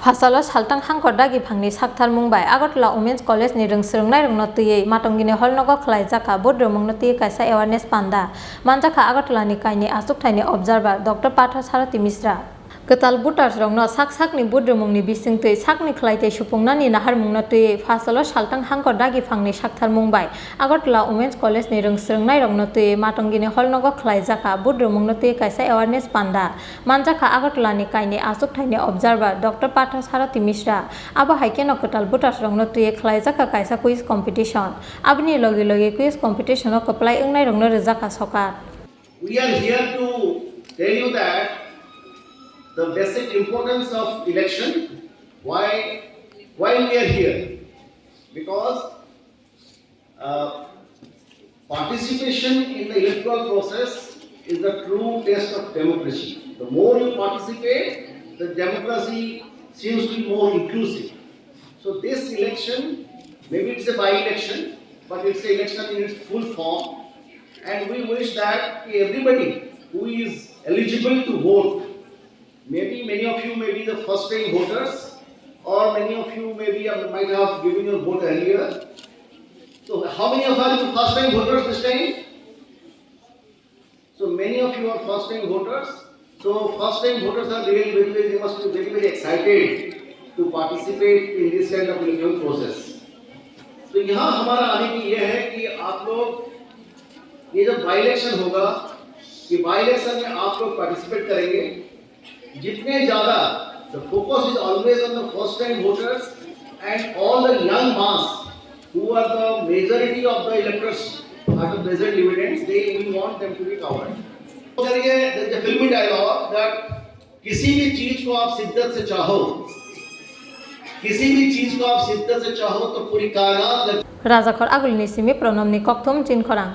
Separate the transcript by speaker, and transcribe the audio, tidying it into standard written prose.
Speaker 1: Phasalo saltang hangkor dagi phangni sakthar mungbai Agartala Women's College ni Rwngswrwngnairok tui matongini holnogo khlaijaka Rwmungno tui Kaisa awareness Panda manjaka Agartala ni kaini asukthani observer Dr. Phasalo Misra Ketal voters rokno sak-sakni Rwmungni bisingtui sakni khlaite supungnani naharmungno tui Phasalo saltang hangkor dagi phangni sakthar mungbai Agartala Women's College ni Rwngswrwngnairok tui matongini holnogo khlaijaka Rwmungno tui Kaisa awareness Panda manjaka Agartala ni kaini asukthani observer Dr. Phasalo Misra abo haikeno ketal voters rokno tui khlaijaka Kaisa quiz competition abni logi logi quiz competition ko apply ungnai rokno rejaka sokat.
Speaker 2: We are here to tell you that the basic importance of election. Why we are here? Because participation in the electoral process is the true test of democracy. The more you participate, the democracy seems to be more inclusive. So this election, maybe it's a by-election, but it's an election in its full form, and we wish that everybody who is eligible to vote, maybe many of you may be the first time voters, or many of you maybe might have given your vote earlier. So how many of you are the first time voters this time? So many of you are first time voters. So first time voters are really they must be very excited to participate in this kind of electoral process. तो यहाँ हमारा आने की ये है कि आप लोग ये जब बाई इलेक्शन होगा कि बाई इलेक्शन में आप लोग पार्टिसिपेट करेंगे जितने ज़्यादा the focus is always on the first time voters and all the young mass who are the majority of the electors at the present dividends, we want them to be covered. So there is a filmy dialogue that किसी भी चीज को आप शिद्दत से चाहो, किसी भी चीज को आप शिद्दत से चाहो तो पूरी कायनात
Speaker 1: Raja Khor agulni simi pronomni kokthom Chin Khorang